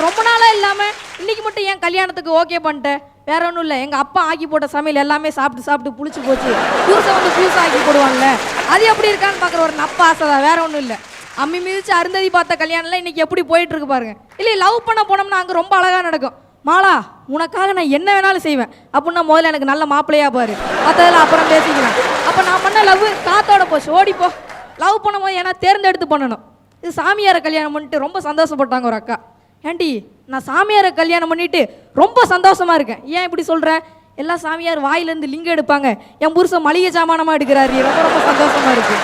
ரொம்ப நாளாக இல்லாமல் இன்னைக்கு மட்டும் ஏன் கல்யாணத்துக்கு ஓகே பண்ணிட்டேன்? வேற ஒன்றும் இல்லை, எங்கள் அப்பா ஆக்கி போட்ட சமையல் எல்லாமே சாப்பிட்டு சாப்பிட்டு புளிச்சு போச்சு. புதுசாக வந்து புதுசாக ஆக்கி போடுவாங்கல்ல, அது எப்படி இருக்கான்னு பார்க்குற ஒரு நப்ப ஆசை தான், வேற ஒன்றும் இல்லை. அம்மி மிதிச்சு அருந்ததி பார்த்த கல்யாணம்லாம் இன்னைக்கு எப்படி போயிட்டு இருக்கு பாருங்க. இல்லை லவ் பண்ண போனோம்னா அங்கே ரொம்ப அழகாக நடக்கும். மாலா உனக்காக நான் என்ன வேணாலும் செய்வேன் அப்படின்னா முதல்ல எனக்கு நல்ல மாப்பிள்ளையா பாரு, மற்றதெல்லாம் அப்புறம் பேசிக்கலாம். அப்போ நான் பண்ண லவ் காத்தோட போச்சு, ஓடிப்போ. லவ் பண்ணும்போது ஏன்னா தேர்ந்தெடுத்து பண்ணணும். இது சாமியாரை கல்யாணம் பண்ணிட்டு ரொம்ப சந்தோஷப்பட்டாங்க ஒரு அக்கா. ஏன்டி நான் சாமியாரை கல்யாணம் பண்ணிட்டு ரொம்ப சந்தோஷமா இருக்கேன். ஏன் இப்படி சொல்கிறேன்? எல்லா சாமியார் வாயிலேருந்து லிங்கம் எடுப்பாங்க, என் புருஷன் மளிகை சாமானமாக எடுக்கிறாரு, ரொம்ப ரொம்ப சந்தோஷமா இருக்கு.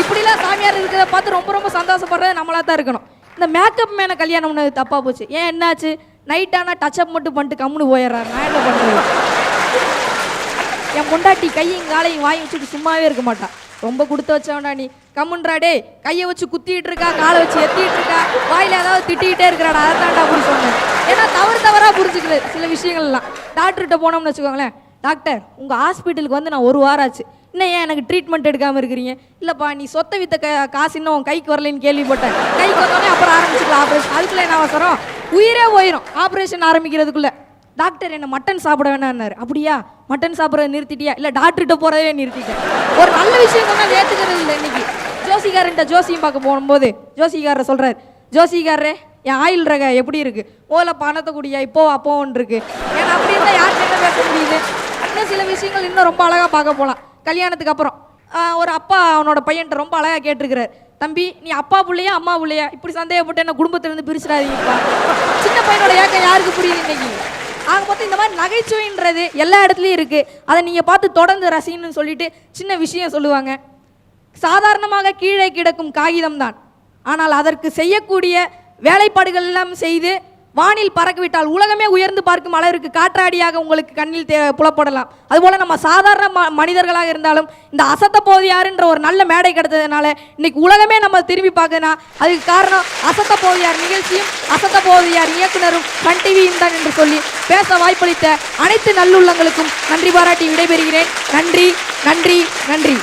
இப்படிலாம் சாமியார் இருக்கிறத பார்த்து ரொம்ப ரொம்ப சந்தோஷப்படுறது நம்மளா தான் இருக்கணும். இந்த மேக்கப் மேலே கல்யாணம் பண்ணது தப்பாக போச்சு. ஏன் என்னாச்சு? நைட் ஆனால் டச்சப் மட்டும் பண்ணிட்டு கம்முன்னு போயிடுறாரு. நான் என்ன பண்ணுறது? என் பொண்டாட்டி கையும் காலையும் வாங்கி வச்சுட்டு சும்மாவே இருக்க மாட்டான். ரொம்ப கொடுத்து வச்சவன்டா நீ, கம்முன்றாடே. கையை வச்சு குத்திட்டு இருக்கா, காலை வச்சு எத்திட்டு இருக்கா, வாயில் ஏதாவது திட்டிகிட்டே இருக்கிறாடா, அதை தாண்டா அப்படி சொன்னேன். ஏன்னா தவறாக புரிஞ்சுக்கல சில விஷயங்கள்லாம். டாக்டர்கிட்ட போனோம்னு வச்சுக்கோங்களேன், டாக்டர் உங்கள் ஹாஸ்பிட்டலுக்கு வந்து நான் 1 வாரம் ஆச்சு, இன்னும் ஏன் எனக்கு ட்ரீட்மெண்ட் எடுக்காமல் இருக்கிறீங்க? இல்லைப்பா நீ சொத்தை வித்த காசு இன்னும் உன் கைக்கு வரலன்னு கேள்விப்பட்டேன். கைக்கு வந்தோடனே அப்புறம் ஆரம்பிச்சுக்கலாம் ஆப்ரேஷன். அதுக்குள்ளே என்ன அவசரம்? உயிரே போயிடும் ஆப்ரேஷன் ஆரம்பிக்கிறதுக்குள்ளே. டாக்டர் என்ன மட்டன் சாப்பிட வேணான்னாரு. அப்படியா, மட்டன் சாப்பிட்றத நிறுத்திட்டியா? இல்லை டாக்டர்கிட்ட போகிறதே நிறுத்திட்டேன். ஒரு நல்ல விஷயம் சொன்னால் ஏற்றுக்கிறது இல்லை. இன்னைக்கு ஜோசிகாரன்ட்ட ஜோசியம் பார்க்க போகும்போது ஜோசிகாரர் சொல்கிறார், ஜோசிகாரரே என் ஆயில் ரக எப்படி இருக்குது? ஓல பணத்தை கூடியா இப்போ அப்போன்னு இருக்கு. ஏன்னா அப்படி இருந்தால் யாருக்கு என்ன பேச முடியுது? இன்னும் சில விஷயங்கள் இன்னும் ரொம்ப அழகாக பார்க்க போகலாம். கல்யாணத்துக்கு அப்புறம் ஒரு அப்பா அவனோட பையன்ட்ட ரொம்ப அழகாக கேட்டிருக்கிறார், தம்பி நீ அப்பா பிள்ளையா அம்மா பிள்ளையா? இப்படி சந்தேகப்பட்டு என்ன குடும்பத்திலேருந்து பிரிச்சிடாதீங்கப்பா. சின்ன பையனோட ஏக்கம் யாருக்கு புரியுது இன்னைக்கு? ஆக மொத்தம் இந்த மாதிரி நகைச்சுவைன்றது எல்லா இடத்துலையும் இருக்குது. அதை நீங்கள் பார்த்து தொடர்ந்து ரசிகன்னு சொல்லிட்டு சின்ன விஷயம் சொல்லுவாங்க. சாதாரணமாக கீழே கிடக்கும் காகிதம் தான், ஆனால் அதற்கு செய்யக்கூடிய வேலைப்பாடுகள் எல்லாம் செய்து வானில் பறக்கவிட்டால் உலகமே உயர்ந்து பார்க்கும் அளவிற்கு காற்றாடியாக உங்களுக்கு கண்ணில் புலப்படலாம். அதுபோல் நம்ம சாதாரண மனிதர்களாக இருந்தாலும் இந்த அசத்த போதியாருன்ற ஒரு நல்ல மேடை கிடைத்ததுனால இன்னைக்கு உலகமே நம்ம திரும்பி பார்க்கனா அதுக்கு காரணம் அசத்த போதியார் நிகழ்ச்சியும் அசத்த போதியார் இயக்குனரும் சன் டிவியும் தான் என்று சொல்லி பேச வாய்ப்பளித்த அனைத்து நல்லுள்ளங்களுக்கும் நன்றி பாராட்டி விடைபெறுகிறேன். நன்றி நன்றி நன்றி.